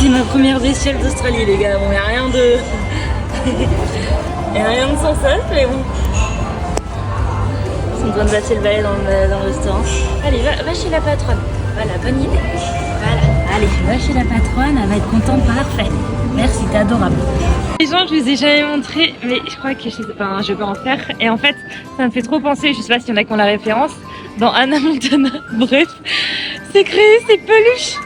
c'est ma première bestiole d'Australie, les gars. Bon, y a rien de. Y a rien de sensable, mais bon. Ils sont en train de passer le balai dans le restaurant. Allez, va chez la patronne. Voilà, bonne idée. Voilà. Allez, va chez la patronne, elle va être contente, parfait. Merci, t'es adorable. Les gens, je vous ai jamais montré, mais je crois que je vais en faire. Et en fait, ça me fait trop penser, je sais pas s'il y en a qui ont la référence, dans Hannah Montana. Bref, c'est créé ces peluches.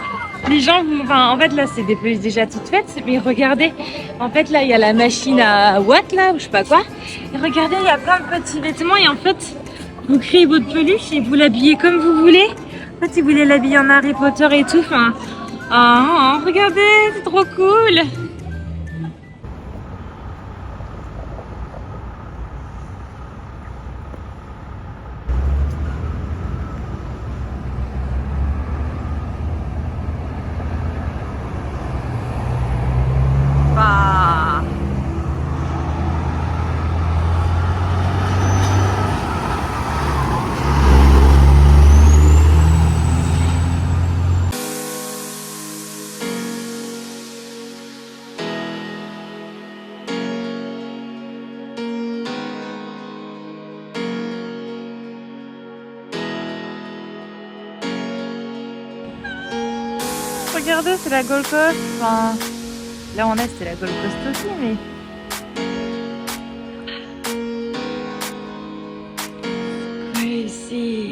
Les gens, en fait là c'est des peluches déjà toutes faites, mais regardez, en fait là il y a la machine à watt là, ou je sais pas quoi. Et regardez, il y a plein de petits vêtements et en fait, vous créez votre peluche et vous l'habillez comme vous voulez. En fait, si vous voulez l'habiller en Harry Potter et tout, regardez, c'est trop cool. Regardez, c'est la Gold Coast. Enfin, là on est, c'est la Gold Coast aussi, mais. Crazy.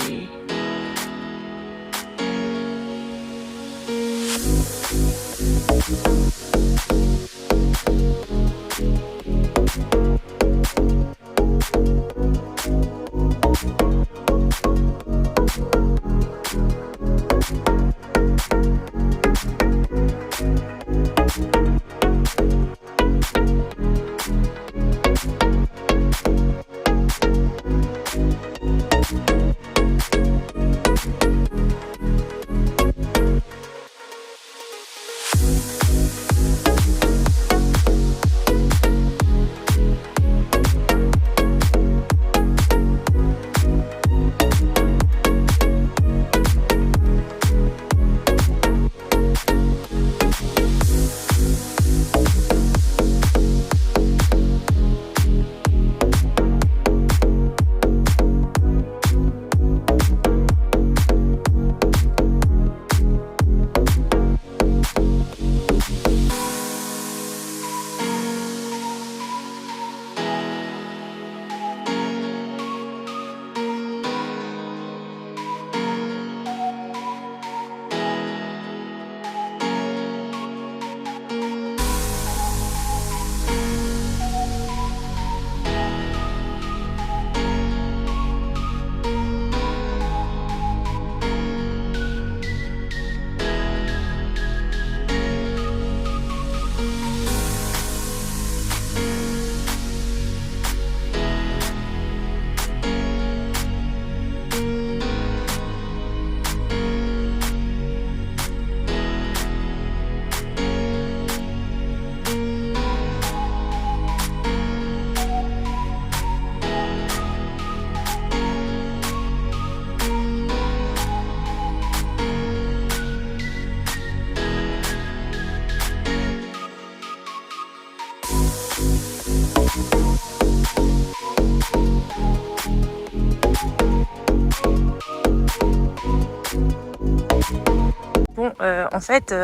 Bon, en fait,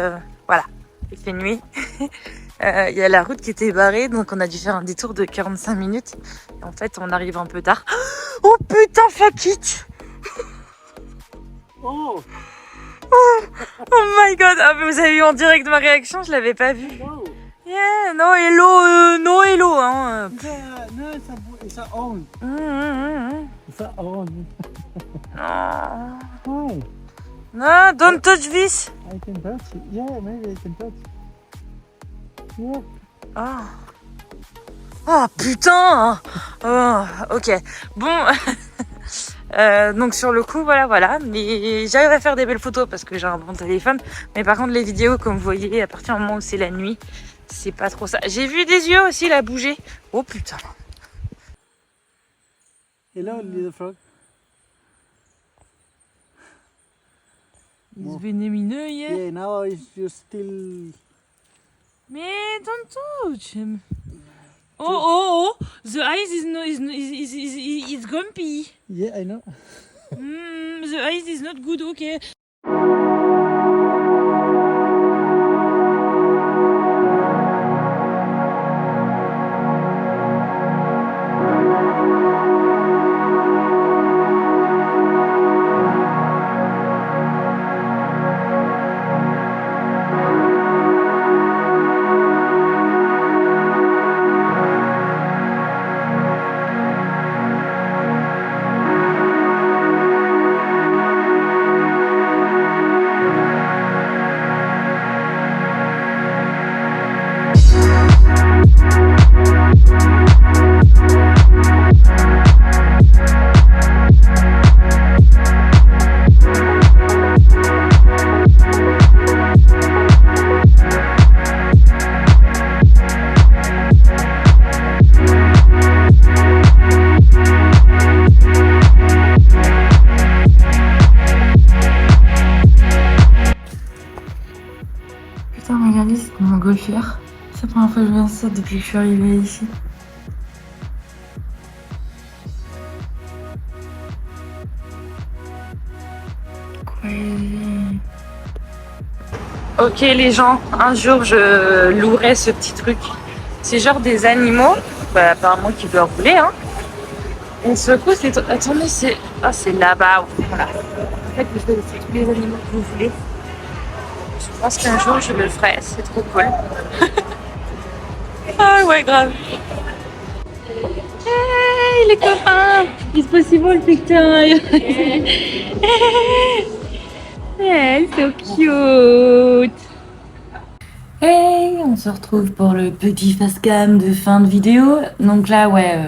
voilà, il fait nuit. Il y a la route qui était barrée, donc on a dû faire un détour de 45 minutes. Et en fait, on arrive un peu tard. Oh putain, fuck it! Oh, Oh my god! Ah, mais vous avez eu en direct ma réaction, je l'avais pas vue. wow. Yeah, no hello, no hello, hein. No, it's a own. It's a own. Non. Why? No, don't touch this. I can touch it. Yeah, maybe I can touch. Yeah. Ah. Oh putain! Oh, ok. Bon. Donc sur le coup, voilà. Mais j'arrive à faire des belles photos parce que j'ai un bon téléphone. Mais par contre, les vidéos, comme vous voyez, à partir du moment où c'est la nuit, c'est pas trop ça. J'ai vu des yeux aussi, la bouger. Oh putain. Hello, little frog. He's venemineux, yeah. Yeah, now it's just still Mais don't touch him. Oh, the ice is no, is grumpy. Yeah, I know. The ice is not good, okay. Putain, regardez, c'est une montgolfière. C'est la première fois que je viens ça depuis que je suis arrivée ici. Crazy. Ok les gens, un jour je louerai ce petit truc. C'est genre des animaux, bah apparemment qui doivent rouler hein. Et ce coup c'est... Attendez, c'est... Ah c'est là-bas, voilà. En fait vous faites tous les animaux que vous voulez. Je pense qu'un jour je le ferai, c'est trop cool. Ah ouais grave. Hey les copains, it's possible picture. Hey, so cute. Hey, on se retrouve pour le petit face cam de fin de vidéo. Donc là, ouais,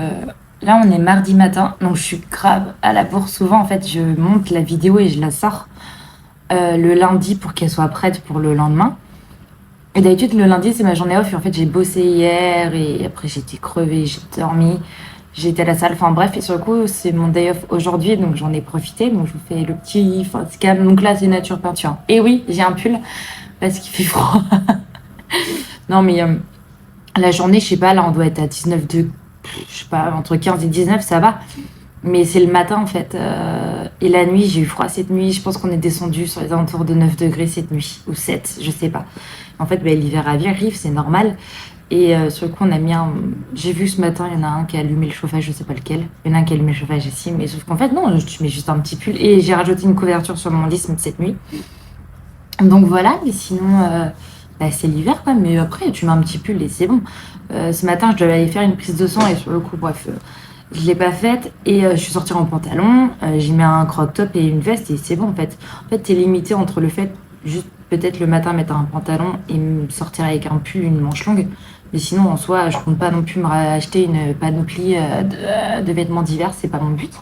là on est mardi matin, donc je suis grave à la bourre. Souvent, en fait, je monte la vidéo et je la sors le lundi pour qu'elle soit prête pour le lendemain. Et d'habitude, le lundi, c'est ma journée off. Et en fait, j'ai bossé hier et après, j'étais crevée, j'ai dormi. J'étais à la salle, enfin bref, et sur le coup, c'est mon day off aujourd'hui, donc j'en ai profité. Donc je vous fais le petit face cam. Donc là, c'est nature peinture. Et oui, j'ai un pull parce qu'il fait froid. Non, mais la journée, je sais pas, là, on doit être à 19 degrés, je sais pas, entre 15 et 19, ça va. Mais c'est le matin, en fait. Et la nuit, j'ai eu froid cette nuit. Je pense qu'on est descendu sur les alentours de 9 degrés cette nuit, ou 7, je sais pas. En fait, l'hiver arrive, c'est normal. Et sur le coup, on a mis un... J'ai vu ce matin, il y en a un qui a allumé le chauffage, je sais pas lequel. Il y en a un qui a allumé le chauffage ici, mais sauf qu'en fait, non, je mets juste un petit pull. Et j'ai rajouté une couverture sur mon lit cette nuit. Donc voilà, mais sinon, c'est l'hiver, quoi. Mais après, tu mets un petit pull et c'est bon. Ce matin, je devais aller faire une prise de sang et sur le coup, bref, je l'ai pas faite. Et je suis sortie en pantalon, j'ai mis un crop top et une veste et c'est bon, en fait. En fait, t'es limité entre le fait, juste peut-être le matin, mettre un pantalon et me sortir avec un pull, une manche longue. Mais sinon, en soi, je compte pas non plus me racheter une panoplie de vêtements d'hiver, c'est pas mon but.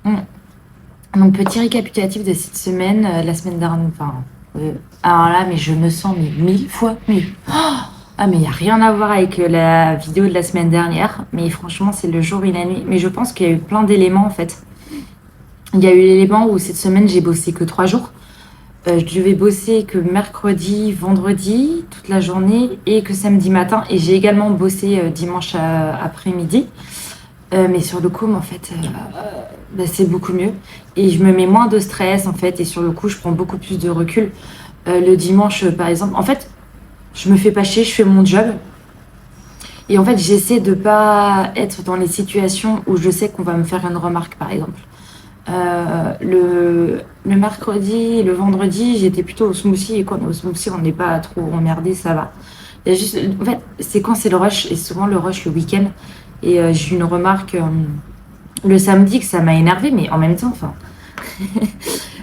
Donc, petit récapitulatif de cette semaine, la semaine dernière, enfin, alors là, mais je me sens 1000 fois mieux. Ah, mais il n'y a rien à voir avec la vidéo de la semaine dernière, mais franchement, c'est le jour et la nuit. Mais je pense qu'il y a eu plein d'éléments, en fait. Il y a eu l'élément où cette semaine, j'ai bossé que 3 jours. Je devais bosser que mercredi, vendredi, toute la journée, et que samedi matin. Et j'ai également bossé dimanche après-midi. Mais sur le coup, en fait, c'est beaucoup mieux. Et je me mets moins de stress, en fait. Et sur le coup, je prends beaucoup plus de recul. Le dimanche, par exemple, en fait, je me fais pas chier, je fais mon job. Et en fait, j'essaie de pas être dans les situations où je sais qu'on va me faire une remarque, par exemple. Le mercredi et le vendredi, j'étais plutôt au smoothie. Et quand on est au smoothie, on n'est pas trop emmerdé, ça va. Il y a juste, en fait, c'est quand c'est le rush, et souvent le rush le week-end. Et j'ai eu une remarque le samedi que ça m'a énervé, mais en même temps, enfin,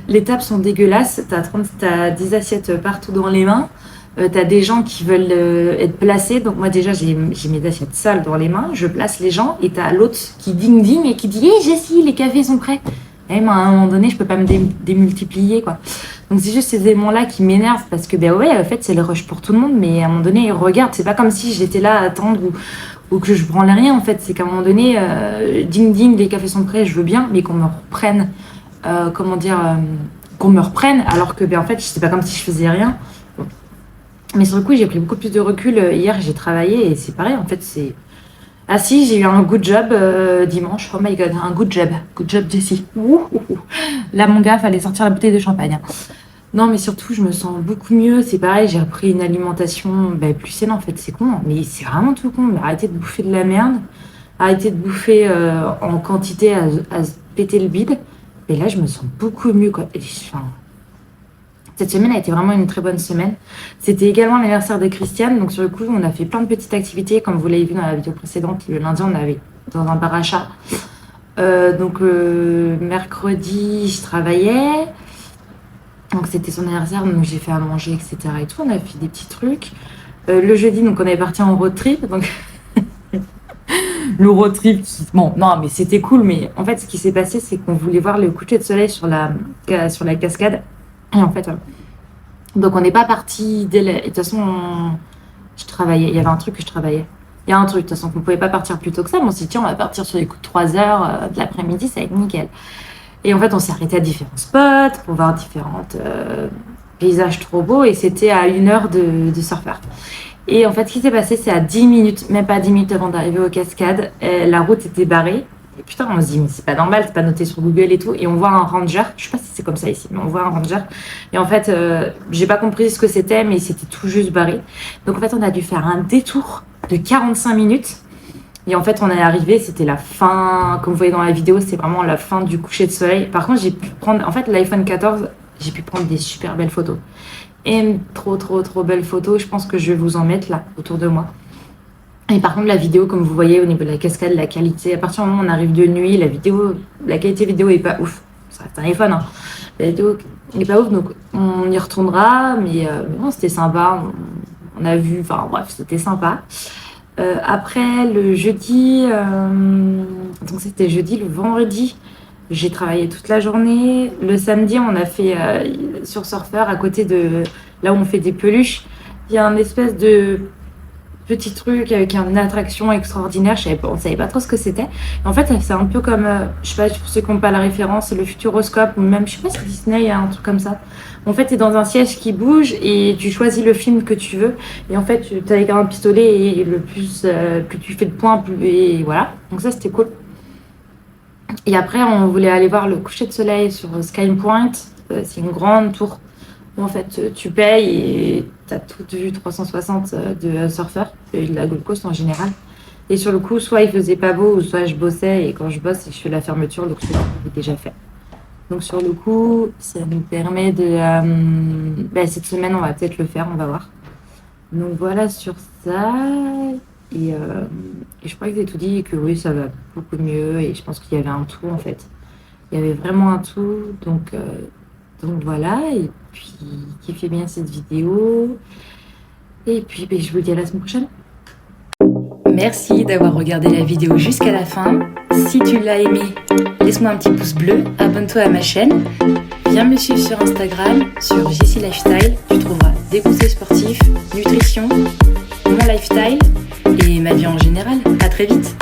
les tables sont dégueulasses. T'as 10 assiettes partout dans les mains. T'as des gens qui veulent être placés. Donc moi déjà, j'ai mes assiettes sales dans les mains. Je place les gens et t'as l'autre qui ding et qui dit « Hey Jessie, les cafés sont prêts !» Et moi, à un moment donné, je peux pas me démultiplier, quoi. Donc c'est juste ces éléments-là qui m'énervent parce que, ouais, en fait, c'est le rush pour tout le monde. Mais à un moment donné, regarde, c'est pas comme si j'étais là à attendre ou que je branlais rien, en fait. C'est qu'à un moment donné, ding, les cafés sont prêts, je veux bien, mais qu'on me reprenne, qu'on me reprenne, alors que, en fait, c'est pas comme si je faisais rien. Mais sur le coup, j'ai pris beaucoup plus de recul. Hier, j'ai travaillé et c'est pareil, en fait, c'est... Ah si, j'ai eu un good job dimanche. Oh my god, un good job. Good job, Jessie. Ouh, ouh, ouh. Là, mon gars, fallait sortir la bouteille de champagne. Non, mais surtout, je me sens beaucoup mieux. C'est pareil, j'ai repris une alimentation plus saine, en fait. C'est con, hein. Mais c'est vraiment tout con. Mais arrêtez de bouffer de la merde. Arrêtez de bouffer en quantité à se péter le bide. Et là, je me sens beaucoup mieux, quoi. Et, enfin, cette semaine a été vraiment une très bonne semaine. C'était également l'anniversaire de Christiane. Donc, sur le coup, on a fait plein de petites activités. Comme vous l'avez vu dans la vidéo précédente, le lundi, on avait dans un bar à chat. Mercredi, je travaillais. Donc, c'était son anniversaire. Donc, j'ai fait à manger, etc. Et tout. On a fait des petits trucs. Le jeudi, donc, on est parti en road trip. Donc, le road trip, bon, non, mais c'était cool. Mais en fait, ce qui s'est passé, c'est qu'on voulait voir le coucher de soleil sur la cascade. Et en fait, donc on n'est pas parti dès de toute façon, je travaillais. Il y avait un truc que je travaillais. Il y a un truc, de toute façon, qu'on ne pouvait pas partir plus tôt que ça. Mais on s'est dit, tiens, on va partir sur les coups de 3 heures de l'après-midi, ça va être nickel. Et en fait, on s'est arrêté à différents spots pour voir différents paysages trop beaux. Et c'était à 1 heure de surfeur. Et en fait, ce qui s'est passé, c'est à 10 minutes, même pas 10 minutes avant d'arriver aux cascades, la route était barrée. Et putain, on se dit, mais c'est pas normal, c'est pas noté sur Google et tout. Et on voit un ranger, je sais pas si c'est comme ça ici, mais on voit un ranger. Et en fait, j'ai pas compris ce que c'était, mais c'était tout juste barré. Donc en fait, on a dû faire un détour de 45 minutes. Et en fait, on est arrivé, c'était la fin, comme vous voyez dans la vidéo, c'est vraiment la fin du coucher de soleil. Par contre, j'ai pu prendre, en fait, l'iPhone 14, j'ai pu prendre des super belles photos. Et trop belles photos. Je pense que je vais vous en mettre là, autour de moi. Et par contre, la vidéo, comme vous voyez, au niveau de la cascade, la qualité, à partir du moment où on arrive de nuit, la qualité vidéo est pas ouf. Ça reste un iPhone, hein. La vidéo est pas ouf, donc on y retournera. Mais bon, c'était sympa. On a vu, enfin bref, c'était sympa. Après, le jeudi, donc c'était jeudi, le vendredi, j'ai travaillé toute la journée. Le samedi, on a fait sur Surfer, à côté de là où on fait des peluches, il y a un espèce de petit truc avec une attraction extraordinaire. On savait pas trop ce que c'était. En fait, c'est un peu comme, je sais pas, pour ceux qui n'ont pas la référence, le Futuroscope, ou même, je sais pas si Disney, il y a un truc comme ça. En fait, tu es dans un siège qui bouge et tu choisis le film que tu veux. Et en fait, tu as avec un pistolet et le plus tu fais de points, et voilà. Donc ça, c'était cool. Et après, on voulait aller voir le coucher de soleil sur Sky Point. C'est une grande tour où en fait, tu payes et tu as toute vue 360 de surfeurs et de la Gold Coast en général. Et sur le coup, soit il faisait pas beau, ou soit je bossais. Et quand je bosse, je fais la fermeture, donc je l'avais déjà fait. Donc sur le coup, ça nous permet de... cette semaine, on va peut-être le faire, on va voir. Donc voilà sur ça. Et je crois que j'ai tout dit et que oui, ça va beaucoup mieux. Et je pense qu'il y avait un tout en fait. Il y avait vraiment un tout. Donc voilà. Et puis, kiffez bien cette vidéo. Et puis, je vous dis à la semaine prochaine. Merci d'avoir regardé la vidéo jusqu'à la fin. Si tu l'as aimé, laisse-moi un petit pouce bleu, abonne-toi à ma chaîne, viens me suivre sur Instagram, sur Jessie Lifestyle, tu trouveras des conseils sportifs, nutrition, mon lifestyle et ma vie en général. À très vite.